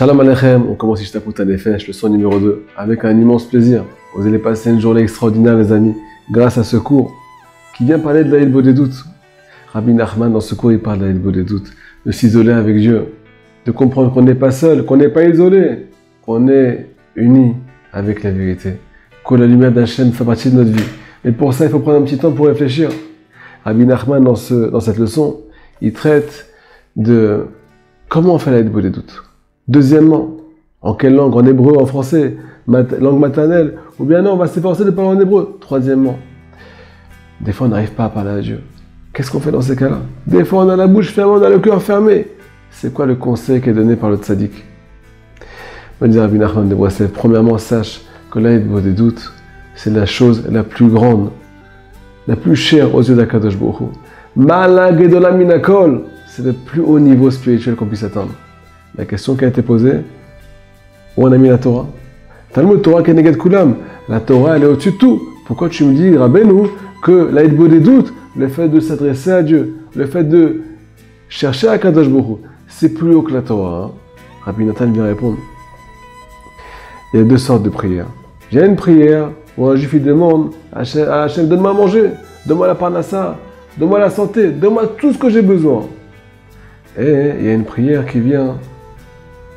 Shalom Aleichem, on commence Ishtakut Nefesh, leçon numéro 2, avec un immense plaisir. Vous allez passer une journée extraordinaire, les amis, grâce à ce cours qui vient parler de la Hilbo des doutes. Rabbi Nachman, dans ce cours, il parle de la Hilbo des doutes, de s'isoler avec Dieu, de comprendre qu'on n'est pas seul, qu'on n'est pas isolé, qu'on est unis avec la vérité, que la lumière d'Hachem fait partie de notre vie. Mais pour ça, il faut prendre un petit temps pour réfléchir. Rabbi Nachman, dans cette leçon, il traite de comment on fait la Hilbo des doutes. Deuxièmement, en quelle langue? En hébreu, en français, langue maternelle, ou bien non, on va s'efforcer de parler en hébreu. Troisièmement, des fois on n'arrive pas à parler à Dieu. Qu'est-ce qu'on fait dans ces cas-là? Des fois on a la bouche fermée, on a le cœur fermé. C'est quoi le conseil qui est donné par le tzaddik? On va dire Rabbi Nachman de Breslev, premièrement, sache que la Hilbo des doutes, c'est la chose la plus grande, la plus chère aux yeux d'Akadosh Baruch Hu. Ma'ala gedola min hakol, c'est le plus haut niveau spirituel qu'on puisse atteindre. La question qui a été posée, où on a mis la Torah? Talmud Torah keneged kulam. La Torah, elle est au-dessus de tout. Pourquoi tu me dis, Rabbeinu, que la Hilbo des doutes, le fait de s'adresser à Dieu, le fait de chercher à Kadosh Baruch Hu, c'est plus haut que la Torah, hein? Rabbi Nathan vient répondre. Il y a deux sortes de prières. Il y a une prière où un juif il demande à Hachem, donne-moi à manger, donne-moi la parnassa, donne-moi la santé, donne-moi tout ce que j'ai besoin. Et il y a une prière qui vient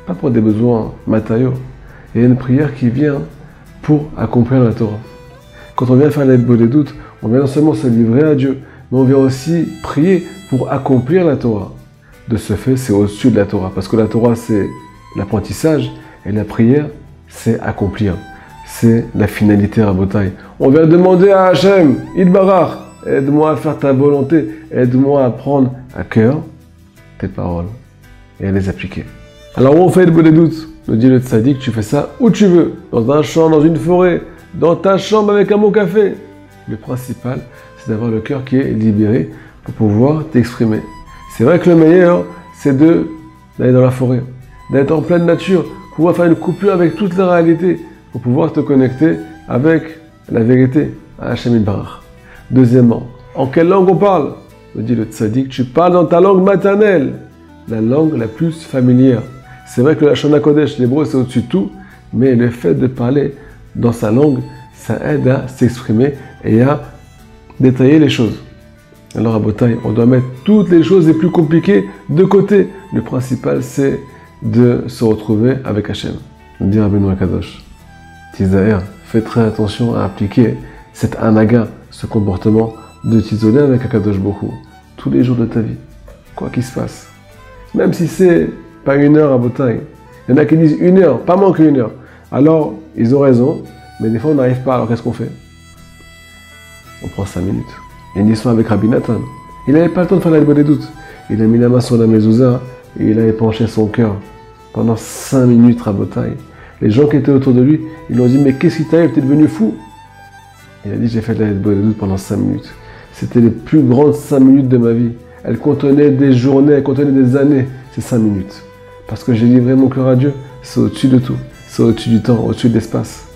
pas pour des besoins matériaux, il y a une prière qui vient pour accomplir la Torah. Quand on vient faire la Hilbo des doutes, on vient non seulement se livrer à Dieu, mais on vient aussi prier pour accomplir la Torah. De ce fait, c'est au-dessus de la Torah, parce que la Torah, c'est l'apprentissage, et la prière, c'est accomplir. C'est la finalité à Rabotai. On vient demander à Hachem, Idbarach, aide-moi à faire ta volonté, aide-moi à prendre à cœur tes paroles et à les appliquer. Alors, où on fait Hilbo des doutes? Nous dit le tzaddik, tu fais ça où tu veux, dans un champ, dans une forêt, dans ta chambre avec un bon café. Le principal, c'est d'avoir le cœur qui est libéré pour pouvoir t'exprimer. C'est vrai que le meilleur, c'est d'aller dans la forêt, d'être en pleine nature, pouvoir faire une coupure avec toute la réalité, pour pouvoir te connecter avec la vérité, à Hachem Yitbarach. Deuxièmement, en quelle langue on parle? Nous dit le tzaddik, tu parles dans ta langue maternelle, la langue la plus familière. C'est vrai que la Shona Kodesh, l'hébreu, c'est au-dessus de tout, mais le fait de parler dans sa langue, ça aide à s'exprimer et à détailler les choses. Alors à Botaï, on doit mettre toutes les choses les plus compliquées de côté. Le principal, c'est de se retrouver avec Hachem. Dit Rabbeinu Akadosh, Tisaer, fais très attention à appliquer cette anaga, ce comportement de t'isoler avec Akadosh Baruch Hu tous les jours de ta vie, quoi qu'il se passe. Même si c'est pas 1 heure à Botaï. Il y en a qui disent 1 heure, pas moins que 1 heure. Alors, ils ont raison, mais des fois on n'arrive pas, alors qu'est-ce qu'on fait? On prend 5 minutes. Il y a une histoire avec Rabbi Nathan. Il n'avait pas le temps de faire la Hilbo des doutes. Il a mis la main sur la mezouza et il a épanché son cœur pendant 5 minutes à Botaï. Les gens qui étaient autour de lui, ils lui ont dit, mais qu'est-ce qui t'arrive? T'es devenu fou? Il a dit, j'ai fait la Hilbo des doutes pendant 5 minutes. C'était les plus grandes 5 minutes de ma vie. Elles contenaient des journées, elles contenaient des années. C'est 5 minutes. Parce que j'ai livré mon cœur à Dieu, c'est au-dessus de tout. C'est au-dessus du temps, au-dessus de l'espace.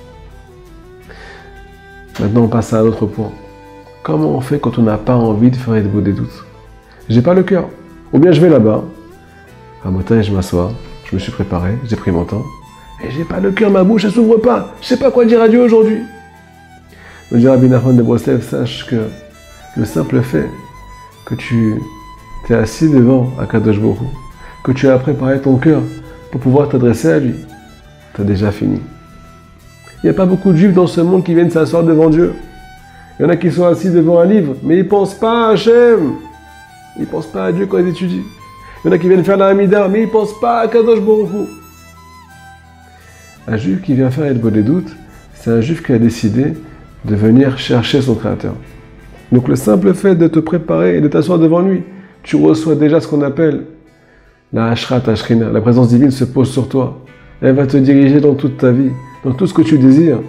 Maintenant, on passe à un autre point. Comment on fait quand on n'a pas envie de faire la Hilbo des doutes? J'ai pas le cœur. Ou bien je vais là-bas, à Botaï, je m'assois, je me suis préparé, j'ai pris mon temps, et j'ai pas le cœur, ma bouche, elle s'ouvre pas. Je sais pas quoi dire à Dieu aujourd'hui. Me dit Rabbi Nachman de Breslev, sache que le simple fait que tu t'es assis devant Akadosh Baruch Hu, que tu as préparé ton cœur pour pouvoir t'adresser à lui, tu as déjà fini. Il n'y a pas beaucoup de juifs dans ce monde qui viennent s'asseoir devant Dieu. Il y en a qui sont assis devant un livre, mais ils ne pensent pas à Hachem. Ils ne pensent pas à Dieu quand ils étudient. Il y en a qui viennent faire la Hamida, mais ils ne pensent pas à Kadosh Baruch Hu. Un juif qui vient faire la Hilbo des doutes, c'est un juif qui a décidé de venir chercher son Créateur. Donc le simple fait de te préparer et de t'asseoir devant lui, tu reçois déjà ce qu'on appelle la Ashrat Ashrina. La présence divine se pose sur toi. Elle va te diriger dans toute ta vie, dans tout ce que tu désires,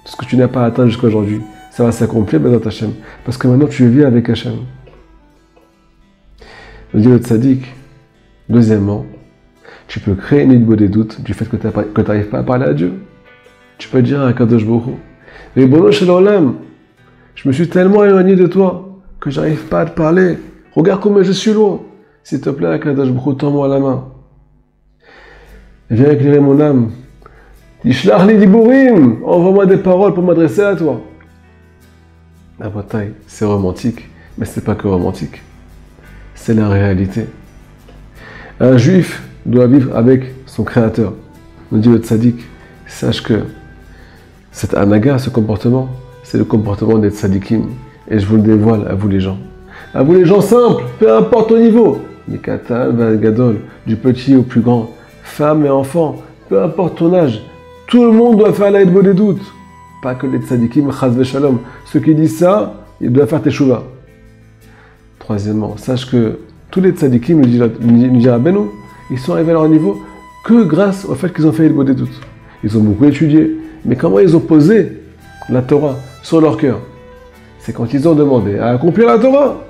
tout ce que tu n'as pas atteint jusqu'à aujourd'hui. Ça va s'accomplir dans Hachem. Parce que maintenant tu vis avec Hachem. Le dit le tzaddik. Deuxièmement, tu peux créer une Hilbo des doutes du fait que tu n'arrives pas à parler à Dieu. Tu peux dire à Kadosh Baruch Hu, Ribono shel olam, je me suis tellement éloigné de toi que j'arrive pas à te parler. Regarde comme je suis loin. S'il te plaît, Kadosh Baruch Hu, tends-moi la main. Viens éclairer mon âme. Ishlach li diburim, envoie-moi des paroles pour m'adresser à toi. La bataille, c'est romantique, mais ce n'est pas que romantique. C'est la réalité. Un juif doit vivre avec son créateur. Nous dit le tzaddik, sache que cette anaga, ce comportement, c'est le comportement des tzaddikim. Et je vous le dévoile à vous les gens. À vous les gens simples, peu importe au niveau. Mikatan, Gadol, du petit au plus grand, femme et enfant, peu importe ton âge. Tout le monde doit faire l'aïd des doutes. Pas que les tzaddikim, chaz v'shalom. Ceux qui disent ça, ils doivent faire teshuva. Troisièmement, sache que tous les tzaddikim, nous dira Beno, ils sont arrivés à leur niveau que grâce au fait qu'ils ont fait l'aïd des doutes. Ils ont beaucoup étudié. Mais comment ils ont posé la Torah sur leur cœur? C'est quand ils ont demandé à accomplir la Torah.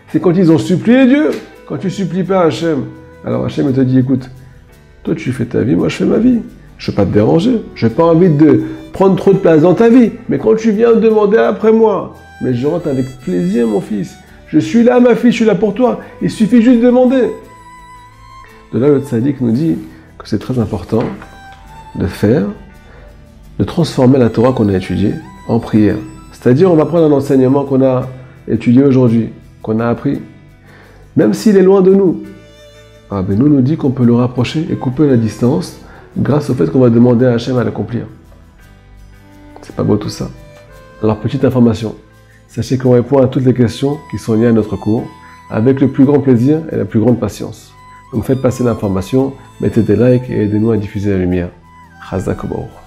C'est quand ils ont supplié Dieu. Quand tu supplies pas Hachem, alors Hachem te dit, écoute, toi tu fais ta vie, moi je fais ma vie. Je ne veux pas te déranger. Je n'ai pas envie de prendre trop de place dans ta vie. Mais quand tu viens demander après moi, mais je rentre avec plaisir mon fils. Je suis là ma fille, je suis là pour toi. Il suffit juste de demander. De là le tzaddik nous dit que c'est très important de transformer la Torah qu'on a étudiée en prière. C'est-à-dire, on va prendre un enseignement qu'on a étudié aujourd'hui, qu'on a appris, même s'il est loin de nous. Rabbeinu nous dit qu'on peut le rapprocher et couper la distance grâce au fait qu'on va demander à Hachem à l'accomplir. C'est pas beau tout ça. Alors, petite information. Sachez qu'on répond à toutes les questions qui sont liées à notre cours avec le plus grand plaisir et la plus grande patience. Donc faites passer l'information, mettez des likes et aidez-nous à diffuser la lumière. Chazak Baruch.